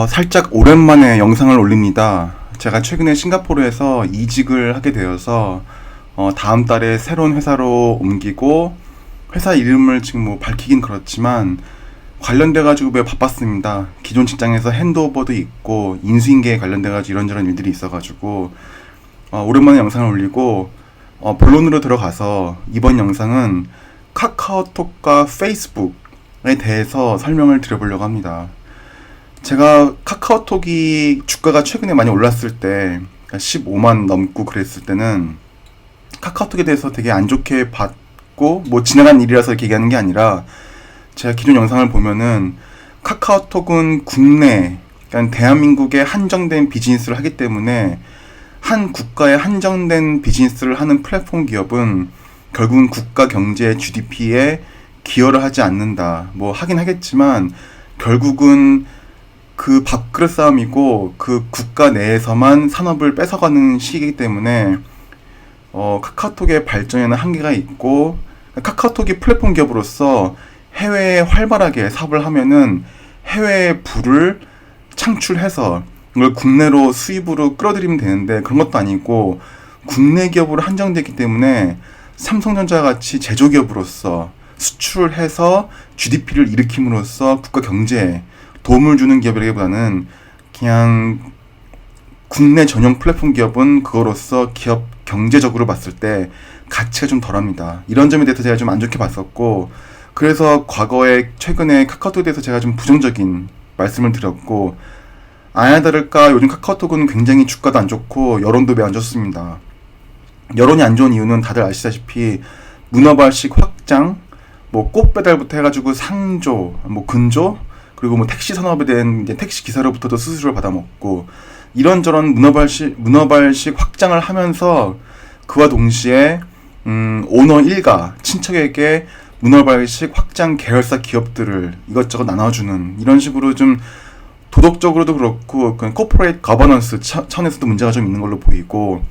살짝 오랜만에 영상을 올립니다. 제가 최근에 싱가포르에서 이직을 하게 되어서 다음 달에 새로운 회사로 옮기고 회사 이름을 지금 뭐 밝히긴 그렇지만 관련돼 가지고 매우 바빴습니다. 기존 직장에서 핸드오버도 있고 인수인계에 관련돼 가지고 이런저런 일들이 있어 가지고 오랜만에 영상을 올리고 본론으로 들어가서 이번 영상은 카카오톡과 페이스북에 대해서 설명을 드려보려고 합니다. 제가 카카오톡이 주가가 최근에 많이 올랐을 때 15만 넘고 그랬을 때는 카카오톡에 대해서 되게 안 좋게 봤고 뭐 지나간 일이라서 이렇게 얘기하는 게 아니라 제가 기존 영상을 보면은 카카오톡은 국내 그러니까 대한민국에 한정된 비즈니스를 하기 때문에 한 국가에 한정된 비즈니스를 하는 플랫폼 기업은 결국은 국가 경제 GDP에 기여를 하지 않는다. 뭐 하긴 하겠지만 결국은 그 밥그릇 싸움이고 그 국가 내에서만 산업을 뺏어가는 시기이기 때문에 카카오톡의 발전에는 한계가 있고 카카오톡이 플랫폼 기업으로서 해외에 활발하게 사업을 하면은 해외에 부를 창출해서 이걸 국내로 수입으로 끌어들이면 되는데 그런 것도 아니고 국내 기업으로 한정되기 때문에 삼성전자 같이 제조기업으로서 수출을 해서 GDP를 일으킴으로써 국가 경제에 도움을 주는 기업이라기보다는 그냥 국내 전용 플랫폼 기업은 그거로서 기업 경제적으로 봤을 때 가치가 좀 덜합니다. 이런 점에 대해서 제가 좀 안 좋게 봤었고 그래서 과거에 최근에 카카오톡에 대해서 제가 좀 부정적인 말씀을 드렸고 아니나 다를까 요즘 카카오톡은 굉장히 주가도 안 좋고 여론도 매우 안 좋습니다. 여론이 안 좋은 이유는 다들 아시다시피 문어발식 확장 뭐 꽃배달부터 해가지고 상조 뭐 근조 그리고 뭐 택시 산업에 대한 이제 택시 기사로부터도 수수료를 받아먹고 이런저런 문어발식 확장을 하면서 그와 동시에 오너 일가 친척에게 문어발식 확장 계열사 기업들을 이것저것 나눠주는 이런 식으로 좀 도덕적으로도 그렇고 코퍼레이트 거버넌스 차원에서도 문제가 좀 있는 걸로 보이고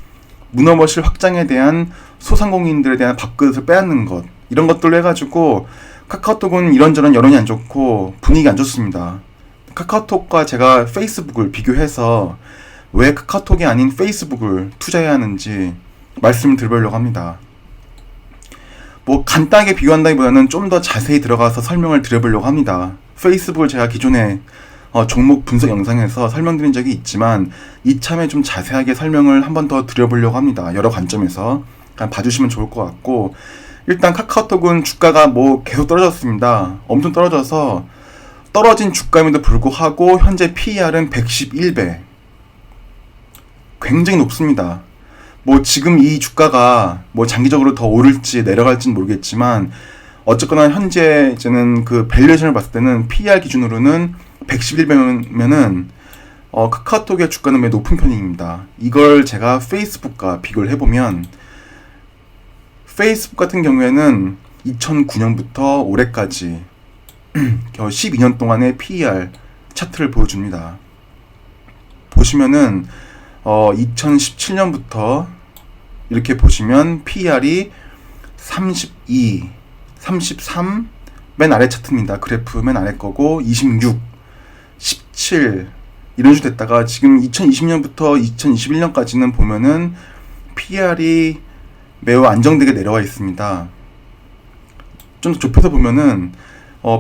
문어발식 확장에 대한 소상공인들에 대한 밥그릇을 빼앗는 것 이런 것들로 해가지고 카카오톡은 이런저런 여론이 안 좋고 분위기가 안 좋습니다. 카카오톡과 제가 페이스북을 비교해서 왜 카카오톡이 아닌 페이스북을 투자해야 하는지 말씀을 드리려고 합니다. 뭐 간단하게 비교한다기보다는 좀 더 자세히 들어가서 설명을 드려보려고 합니다. 페이스북을 제가 기존에 종목 분석 영상에서 설명드린 적이 있지만 이참에 좀 자세하게 설명을 한 번 더 드려보려고 합니다. 여러 관점에서 봐주시면 좋을 것 같고 일단 카카오톡은 주가가 뭐 계속 떨어졌습니다. 엄청 떨어져서 떨어진 주가임에도 불구하고 현재 PER은 111배. 굉장히 높습니다. 뭐 지금 이 주가가 뭐 장기적으로 더 오를지 내려갈지는 모르겠지만 어쨌거나 현재 이제는 그 밸류에이션을 봤을 때는 PER 기준으로는 111배면은 카카오톡의 주가는 매우 높은 편입니다. 이걸 제가 페이스북과 비교를 해보면 페이스북 같은 경우에는 2009년부터 올해까지 겨우 12년 동안의 PER 차트를 보여줍니다. 보시면은 2017년부터 이렇게 보시면 PER이 32, 33 맨 아래 차트입니다. 그래프 맨 아래 거고 26, 17 이런 식으로 됐다가 지금 2020년부터 2021년까지는 보면은 PER이 매우 안정되게 내려와 있습니다. 좀 더 좁혀서 보면은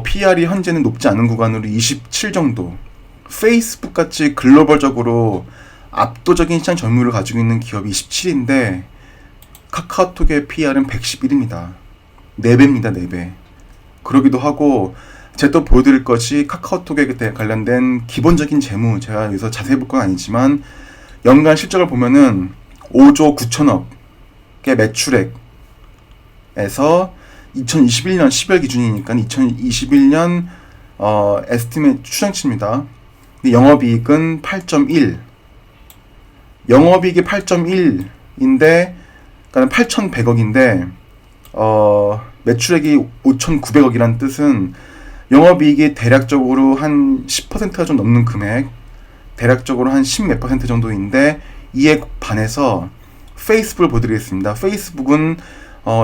PER이 현재는 높지 않은 구간으로 27 정도. 페이스북 같이 글로벌적으로 압도적인 시장 점유율을 가지고 있는 기업이 27인데 카카오톡의 PER은 111입니다. 4배입니다. 4배. 그러기도 하고 제가 또 보여드릴 것이 카카오톡에 관련된 기본적인 재무 제가 여기서 자세히 볼 건 아니지만 연간 실적을 보면은 5조 9천억의 매출액에서 2021년 10월 기준이니까 2021년 에스티메이트 추정치입니다. 영업이익은 8.1 영업이익이 8.1인데 그러니까 8,100억인데 매출액이 5,900억이란 뜻은 영업이익이 대략적으로 한 10%가 좀 넘는 금액 대략적으로 한 10몇 % 정도인데 이에 반해서 페이스북을 보여드리겠습니다. 페이스북은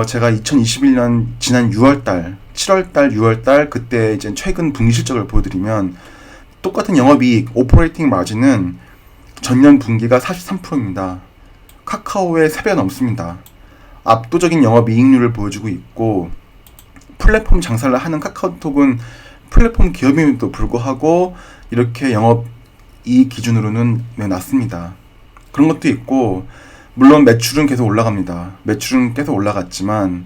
제가 2021년 지난 6월달, 7월달, 6월달 그때 이제 최근 분기 실적을 보여드리면 똑같은 영업이익, 오퍼레이팅 마진은 전년 분기가 43%입니다. 카카오의 3배 넘습니다. 압도적인 영업이익률을 보여주고 있고, 플랫폼 장사를 하는 카카오톡은 플랫폼 기업임에도 불구하고 이렇게 영업이익 기준으로는 매우 낮습니다. 그런 것도 있고, 물론 매출은 계속 올라갑니다. 매출은 계속 올라갔지만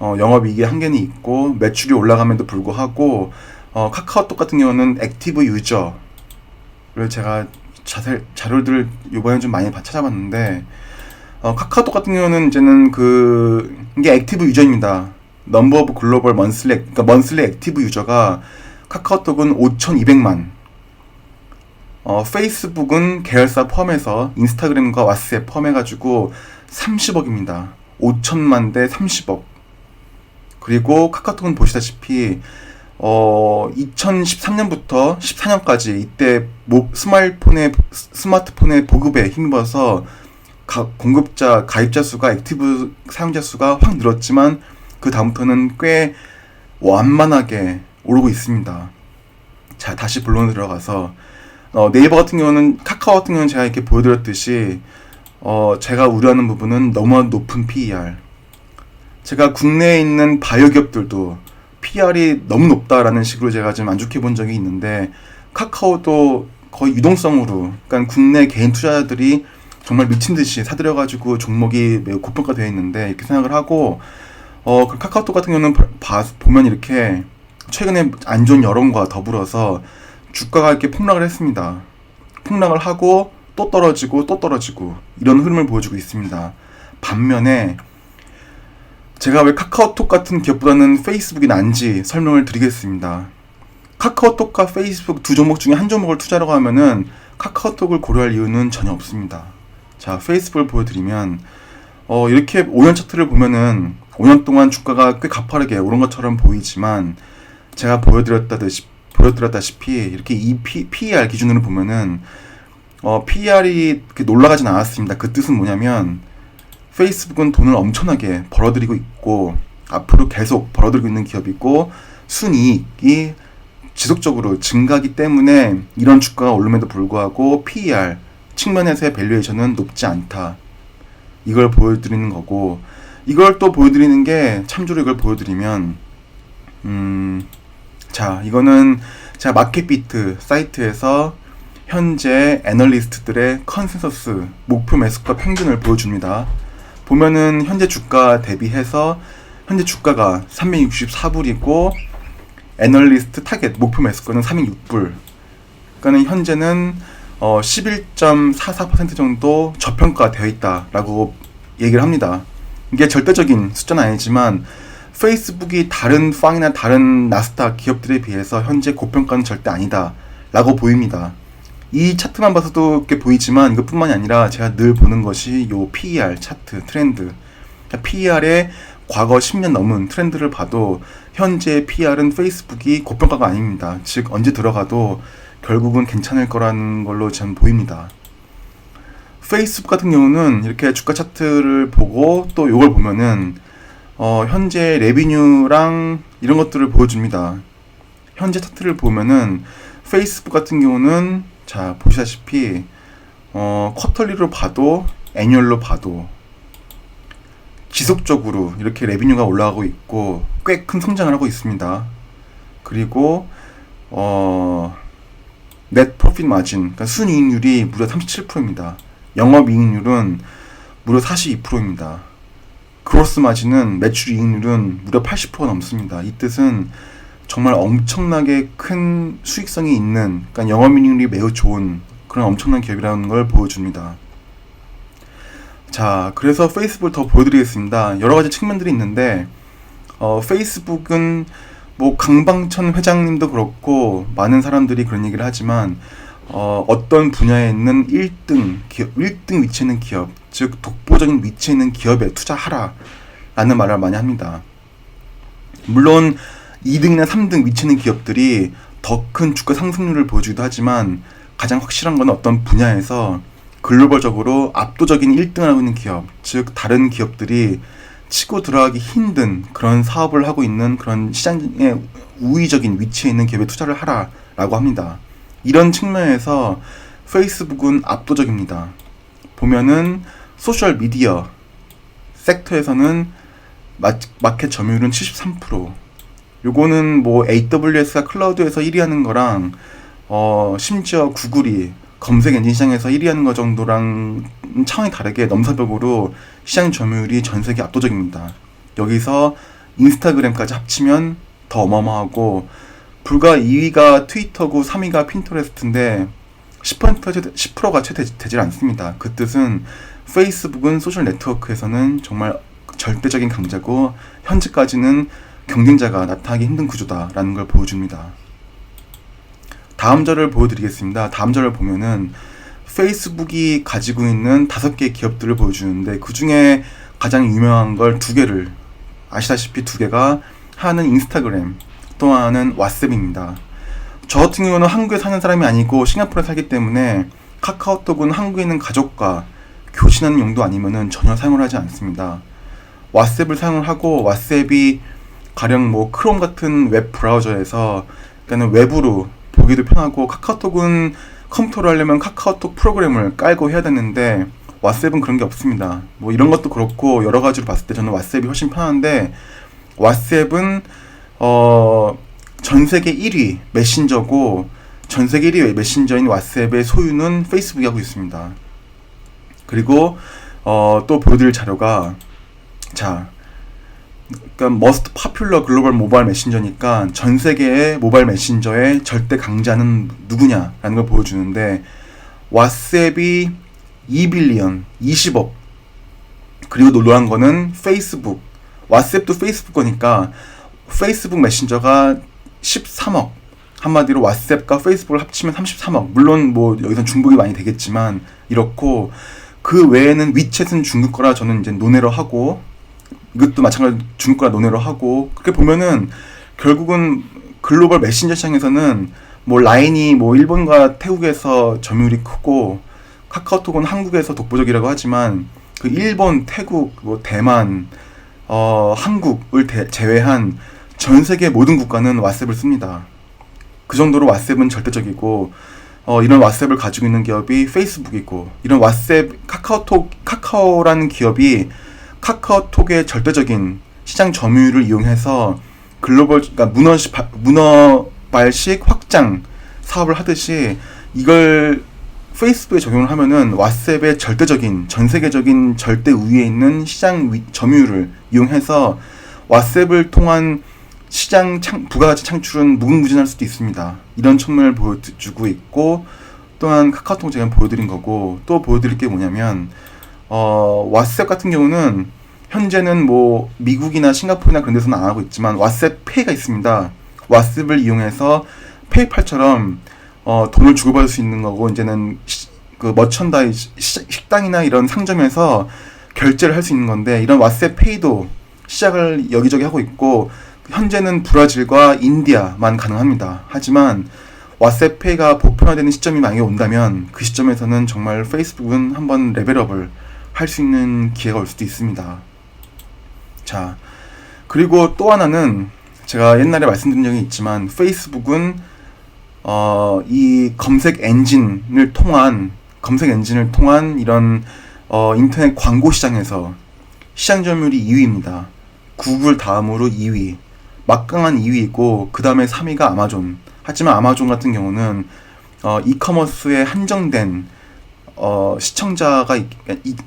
영업이익의 한계는 있고, 매출이 올라감에도 불구하고 카카오톡 같은 경우는 액티브 유저를 제가 자료들을 이번에 좀 많이 찾아봤는데, 카카오톡 같은 경우는 이제는 이게 액티브 유저입니다. 넘버 오브 글로벌 그러니까 먼슬리 액티브 유저가 카카오톡은 5,200만, 페이스북은 계열사 포함해서 인스타그램과 왓츠앱 포함해가지고 30억입니다. 5천만 대 30억. 그리고 카카오톡은 보시다시피 2013년부터 14년까지 이때 스마트폰의 보급에 힘입어서 공급자, 가입자 수가, 액티브 사용자 수가 확 늘었지만 그 다음부터는 꽤 완만하게 오르고 있습니다. 자, 다시 본론에 들어가서 네이버 같은 경우는, 카카오 같은 경우는 제가 이렇게 보여드렸듯이 제가 우려하는 부분은 너무 높은 PER. 제가 국내에 있는 바이오 기업들도 PER이 너무 높다라는 식으로 제가 좀 만족해 본 적이 있는데, 카카오도 거의 유동성으로, 그러니까 국내 개인 투자자들이 정말 미친 듯이 사들여가지고 종목이 매우 고평가되어 있는데, 이렇게 생각을 하고, 그 카카오톡 같은 경우는 보면 이렇게 최근에 안 좋은 여론과 더불어서 주가가 이렇게 폭락을 했습니다. 폭락을 하고 또 떨어지고 또 떨어지고 이런 흐름을 보여주고 있습니다. 반면에 제가 왜 카카오톡 같은 기업보다는 페이스북이 난지 설명을 드리겠습니다. 카카오톡과 페이스북 두 종목 중에 한 종목을 투자하려고 하면은 카카오톡을 고려할 이유는 전혀 없습니다. 자, 페이스북을 보여드리면 이렇게 5년 차트를 보면은 5년 동안 주가가 꽤 가파르게 오른 것처럼 보이지만, 제가 보여드렸다시피 이렇게 이 PER 기준으로 보면은 PER이 그렇게 놀라가진 않았습니다. 그 뜻은 뭐냐면, 페이스북은 돈을 엄청나게 벌어들이고 있고 앞으로 계속 벌어들이고 있는 기업이고, 순이익이 지속적으로 증가하기 때문에 이런 주가가 오름에도 불구하고 PER 측면에서의 밸류에이션은 높지 않다. 이걸 보여드리는 거고, 이걸 또 보여드리는 게, 참조로 이걸 보여드리면, 자, 이거는 제가 마켓비트 사이트에서 현재 애널리스트들의 컨센서스 목표 매수가 평균을 보여줍니다. 보면은 현재 주가 대비해서 현재 주가가 364불이고 애널리스트 타겟 목표 매수가는 306불. 그러니까는 현재는 11.44% 정도 저평가되어 있다라고 얘기를 합니다. 이게 절대적인 숫자는 아니지만 페이스북이 다른 팡이나 다른 나스닥 기업들에 비해서 현재 고평가는 절대 아니다 라고 보입니다. 이 차트만 봐서도 이렇게 보이지만 이것뿐만이 아니라 제가 늘 보는 것이 요 PER 차트 트렌드. PER의 과거 10년 넘은 트렌드를 봐도 현재 PER은 페이스북이 고평가가 아닙니다. 즉 언제 들어가도 결국은 괜찮을 거라는 걸로 저는 보입니다. 페이스북 같은 경우는 이렇게 주가 차트를 보고 또 이걸 보면은 현재 레비뉴랑 이런 것들을 보여줍니다. 현재 차트를 보면은 페이스북 같은 경우는 자 보시다시피 쿼터리로 봐도 애뉴얼로 봐도 지속적으로 이렇게 레비뉴가 올라가고 있고 꽤 큰 성장을 하고 있습니다. 그리고 넷 프로핏 마진, 그러니까 순이익률이 무려 37%입니다. 영업이익률은 무려 42%입니다. 그로스 마진은 매출 이익률은 무려 80%가 넘습니다. 이 뜻은 정말 엄청나게 큰 수익성이 있는, 그러니까 영업이익률이 매우 좋은 그런 엄청난 기업이라는 걸 보여줍니다. 자, 그래서 페이스북을 더 보여드리겠습니다. 여러 가지 측면들이 있는데 페이스북은 뭐 강방천 회장님도 그렇고 많은 사람들이 그런 얘기를 하지만 어떤 분야에 있는 1등 기업, 1등 위치에 있는 기업, 즉 독보적인 위치에 있는 기업에 투자하라 라는 말을 많이 합니다. 물론 2등이나 3등 위치에 있는 기업들이 더 큰 주가 상승률을 보여주기도 하지만 가장 확실한 건 어떤 분야에서 글로벌적으로 압도적인 1등을 하고 있는 기업, 즉 다른 기업들이 치고 들어가기 힘든 그런 사업을 하고 있는 그런 시장의 우위적인 위치에 있는 기업에 투자를 하라 라고 합니다. 이런 측면에서 페이스북은 압도적입니다. 보면은 소셜 미디어 섹터에서는 마켓 점유율은 73%. 요거는 뭐 AWS가 클라우드에서 1위 하는 거랑 심지어 구글이 검색 엔진 시장에서 1위 하는 거 정도랑 차원이 다르게 넘사벽으로 시장 점유율이 전 세계 압도적입니다. 여기서 인스타그램까지 합치면 더 어마어마하고, 불과 2위가 트위터고 3위가 핀터레스트인데 10%가 채 되질 않습니다. 그 뜻은 페이스북은 소셜 네트워크에서는 정말 절대적인 강자고, 현재까지는 경쟁자가 나타나기 힘든 구조다라는 걸 보여줍니다. 다음 절을 보여드리겠습니다. 다음 절을 보면은 페이스북이 가지고 있는 5개의 기업들을 보여주는데, 그 중에 가장 유명한 걸 2개를 아시다시피 2개가, 하나는 인스타그램, 또 하나는 왓츠앱입니다. 저 같은 경우는 한국에 사는 사람이 아니고 싱가포르에 살기 때문에 카카오톡은 한국에 있는 가족과 교신하는 용도 아니면은 전혀 사용을 하지 않습니다. 왓츠앱을 사용을 하고, 왓츠앱이 가령 뭐 크롬 같은 웹 브라우저에서 그러니까 외부로 보기도 편하고, 카카오톡은 컴퓨터로 하려면 카카오톡 프로그램을 깔고 해야 되는데 왓츠앱은 그런 게 없습니다. 뭐 이런 것도 그렇고 여러 가지로 봤을 때 저는 왓츠앱이 훨씬 편한데, 왓츠앱은 전 세계 1위 메신저고, 전 세계 1위 메신저인 왓츠앱의 소유는 페이스북이 하고 있습니다. 그리고 또 보여드릴 자료가, 자, 그러니까 most popular global mobile messenger니까 전 세계의 모바일 메신저의 절대 강자는 누구냐라는 걸 보여주는데, 왓츠앱이 2빌리언, 20억. 그리고 놀라운 거는 페이스북, 왓츠앱도 페이스북 거니까 페이스북 메신저가 13억. 한마디로 왓츠앱과 페이스북을 합치면 33억. 물론 뭐 여기선 중복이 많이 되겠지만 이렇고, 그 외에는 위챗은 중국 거라 저는 이제 논외로 하고, 이것도 마찬가지로 중국 거라 논외로 하고, 그렇게 보면은 결국은 글로벌 메신저 시장에서는 뭐 라인이 뭐 일본과 태국에서 점유율이 크고, 카카오톡은 한국에서 독보적이라고 하지만 그 일본, 태국, 뭐 대만, 한국을 제외한 전 세계 모든 국가는 왓츠앱을 씁니다. 그 정도로 왓츠앱은 절대적이고, 이런 왓츠앱을 가지고 있는 기업이 페이스북이고, 이런 왓츠앱, 카카오라는 기업이 카카오톡의 절대적인 시장 점유율을 이용해서 글로벌, 그러니까 문어발식 확장 사업을 하듯이 이걸 페이스북에 적용을 하면은 왓츠앱의 절대적인, 전 세계적인 절대 우위에 있는 시장 점유율을 이용해서 왓츠앱을 통한 시장 부가가치 창출은 무궁무진할 수도 있습니다. 이런 측면을 보여주고 있고, 또한 카카오톡 제가 보여드린 거고, 또 보여드릴 게 뭐냐면, 왓츠앱 같은 경우는 현재는 뭐 미국이나 싱가포르나 그런 데서는 안 하고 있지만 왓츠앱 페이가 있습니다. 왓츠앱을 이용해서 페이팔처럼 돈을 주고받을 수 있는 거고, 이제는 그 머천다이즈 식당이나 이런 상점에서 결제를 할 수 있는 건데, 이런 왓츠앱 페이도 시작을 여기저기 하고 있고, 현재는 브라질과 인디아만 가능합니다. 하지만 왓츠앱 페이가 보편화되는 시점이 만약에 온다면 그 시점에서는 정말 페이스북은 한번 레벨업을 할 수 있는 기회가 올 수도 있습니다. 자, 그리고 또 하나는 제가 옛날에 말씀드린 적이 있지만, 페이스북은 이 검색 엔진을 통한 이런 인터넷 광고 시장에서 시장 점유율이 2위입니다. 구글 다음으로 2위, 막강한 2위이고, 그 다음에 3위가 아마존. 하지만 아마존 같은 경우는 이커머스에 한정된 시청자가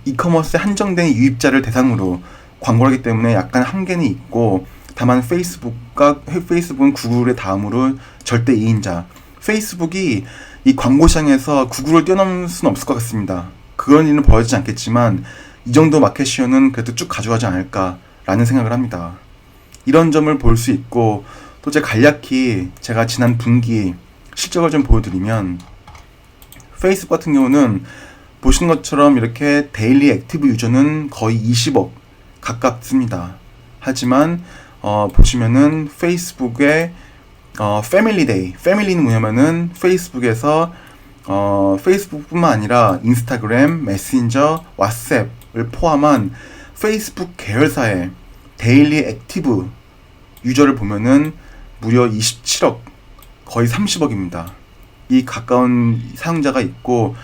이커머스에 한정된 유입자를 대상으로 광고를 하기 때문에 약간 한계는 있고, 다만 페이스북은 구글의 다음으로 절대 2인자. 페이스북이 이 광고 시장에서 구글을 뛰어넘을 수는 없을 것 같습니다. 그런 일은 벌어지지 않겠지만 이 정도 마켓시어는 그래도 쭉 가져가지 않을까라는 생각을 합니다. 이런 점을 볼 수 있고, 또 제 간략히 제가 지난 분기 실적을 좀 보여드리면, 페이스북 같은 경우는 보시는 것처럼 이렇게 데일리 액티브 유저는 거의 20억 가깝습니다. 하지만 보시면은 페이스북의 패밀리데이, 패밀리는 뭐냐면은 페이스북에서 페이스북뿐만 아니라 인스타그램, 메신저, 왓츠앱을 포함한 페이스북 계열사의 데일리 액티브 유저를 보면은 무려 27억, 거의 30억입니다. 가까운 사용자가 있고,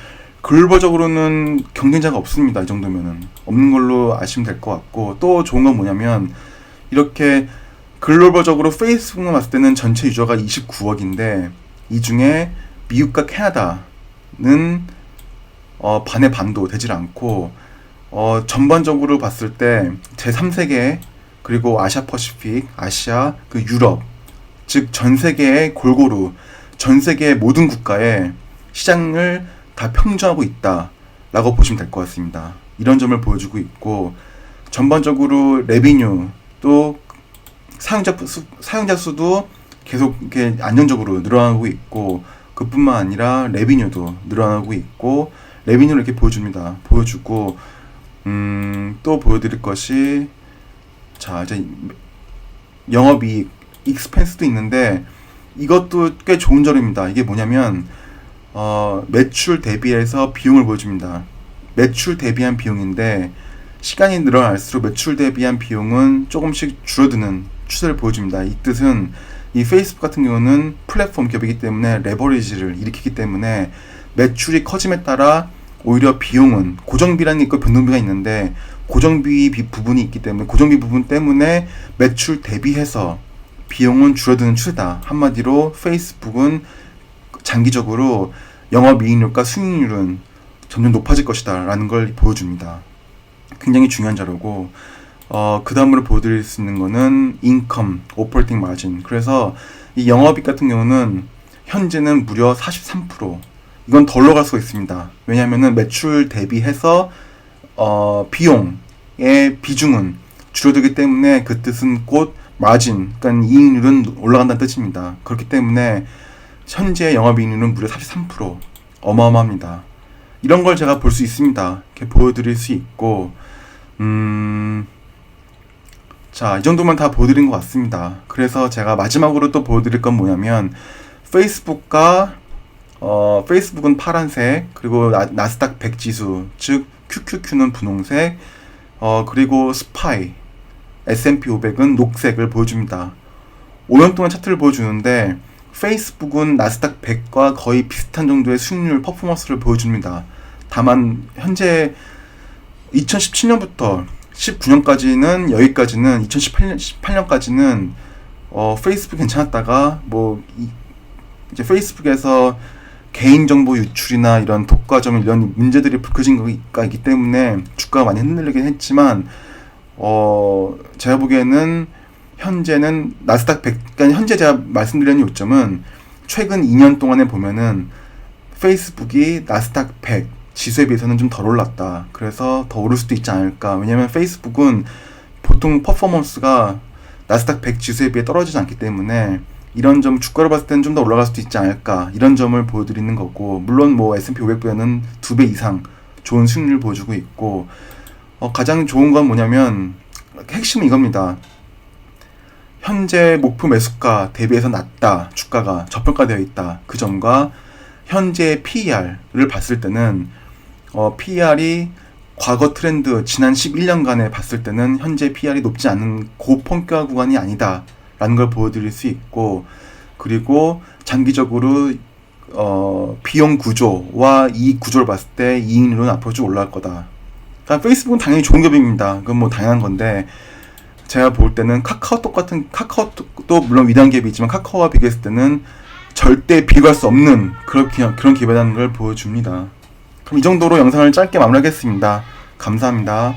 글로벌적으로는 경쟁자가 없습니다. 이 정도면은 없는 걸로 아시면 될 것 같고, 또 좋은 건 뭐냐면 이렇게 글로벌적으로 페이스북만 봤을 때는 전체 유저가 29억인데 이 중에 미국과 캐나다는 반의 반도 되질 않고, 전반적으로 봤을 때 제3세계, 그리고 아시아 퍼시픽, 아시아, 그 유럽, 즉 전 세계에 골고루 전 세계의 모든 국가에 시장을 다 평정하고 있다라고 보시면 될 것 같습니다. 이런 점을 보여주고 있고, 전반적으로 레비뉴 또 사용자 수도 계속 이렇게 안정적으로 늘어나고 있고, 그뿐만 아니라 레비뉴도 늘어나고 있고, 레비뉴를 이렇게 보여주고, 또 보여드릴 것이, 자, 이제 영업이익, 익스펜스도 있는데, 이것도 꽤 좋은 점입니다. 이게 뭐냐면, 매출 대비해서 비용을 보여줍니다. 매출 대비한 비용인데, 시간이 늘어날수록 매출 대비한 비용은 조금씩 줄어드는 추세를 보여줍니다. 이 뜻은 이 페이스북 같은 경우는 플랫폼 기업이기 때문에 레버리지를 일으키기 때문에 매출이 커짐에 따라 오히려 비용은, 고정비라는 게 있고 변동비가 있는데, 고정비 부분이 있기 때문에 고정비 부분 때문에 매출 대비해서 비용은 줄어드는 추세다. 한마디로 페이스북은 장기적으로 영업이익률과 수익률은 점점 높아질 것이다 라는 걸 보여줍니다. 굉장히 중요한 자료고, 그 다음으로 보여드릴 수 있는 거는 인컴, 오퍼레이팅 마진. 그래서 이 영업이익 같은 경우는 현재는 무려 43%. 이건 더 올라갈 수가 있습니다. 왜냐하면은 매출 대비해서 비용의 비중은 줄어들기 때문에, 그 뜻은 곧 마진, 그러니까 이익률은 올라간다는 뜻입니다. 그렇기 때문에 현재 영업이익률은 무려 43%. 어마어마합니다. 이런 걸 제가 볼 수 있습니다. 이렇게 보여드릴 수 있고, 자, 이 정도만 다 보여드린 것 같습니다. 그래서 제가 마지막으로 또 보여드릴 건 뭐냐면, 페이스북은 파란색, 그리고 나스닥 100 지수, 즉 QQQ는 분홍색, 그리고 스파이, S&P 500은 녹색을 보여줍니다. 5년 동안 차트를 보여주는데, 페이스북은 나스닥 100과 거의 비슷한 정도의 수익률 퍼포먼스를 보여줍니다. 다만 현재 2017년부터 19년까지는 여기까지는 2018년까지는 페이스북 괜찮았다가 이제 페이스북에서 개인정보 유출이나 이런 독과점 이런 문제들이 불거진 거가 있기 때문에 주가가 많이 흔들리긴 했지만, 제가 보기에는 현재는 나스닥 100, 그러니까 현재 제가 말씀드리는 요점은 최근 2년 동안에 보면은 페이스북이 나스닥 100 지수에 비해서는 좀 덜 올랐다. 그래서 더 오를 수도 있지 않을까. 왜냐면 페이스북은 보통 퍼포먼스가 나스닥 100 지수에 비해 떨어지지 않기 때문에 이런 점, 주가로 봤을 때는 좀 더 올라갈 수도 있지 않을까, 이런 점을 보여드리는 거고, 물론 S&P 500보다는 2배 이상 좋은 수익률을 보여주고 있고, 가장 좋은 건 뭐냐면, 핵심은 이겁니다. 현재 목표 매수가 대비해서 낮다, 주가가 저평가되어 있다. 그 점과 현재 PER을 봤을 때는 PER이 과거 트렌드 지난 11년간에 봤을 때는 현재 PER이 높지 않은 고평가 구간이 아니다 라는 걸 보여드릴 수 있고, 그리고 장기적으로 비용 구조와 이익 구조를 봤을 때 이익률은 앞으로 쭉 올라갈 거다. 그러니까 페이스북은 당연히 좋은 기업입니다. 그건 뭐 당연한 건데, 제가 볼 때는 카카오톡도 물론 위대한 기업이지만 카카오와 비교했을 때는 절대 비교할 수 없는 그런 기업이라는 걸 보여줍니다. 그럼 이 정도로 영상을 짧게 마무리하겠습니다. 감사합니다.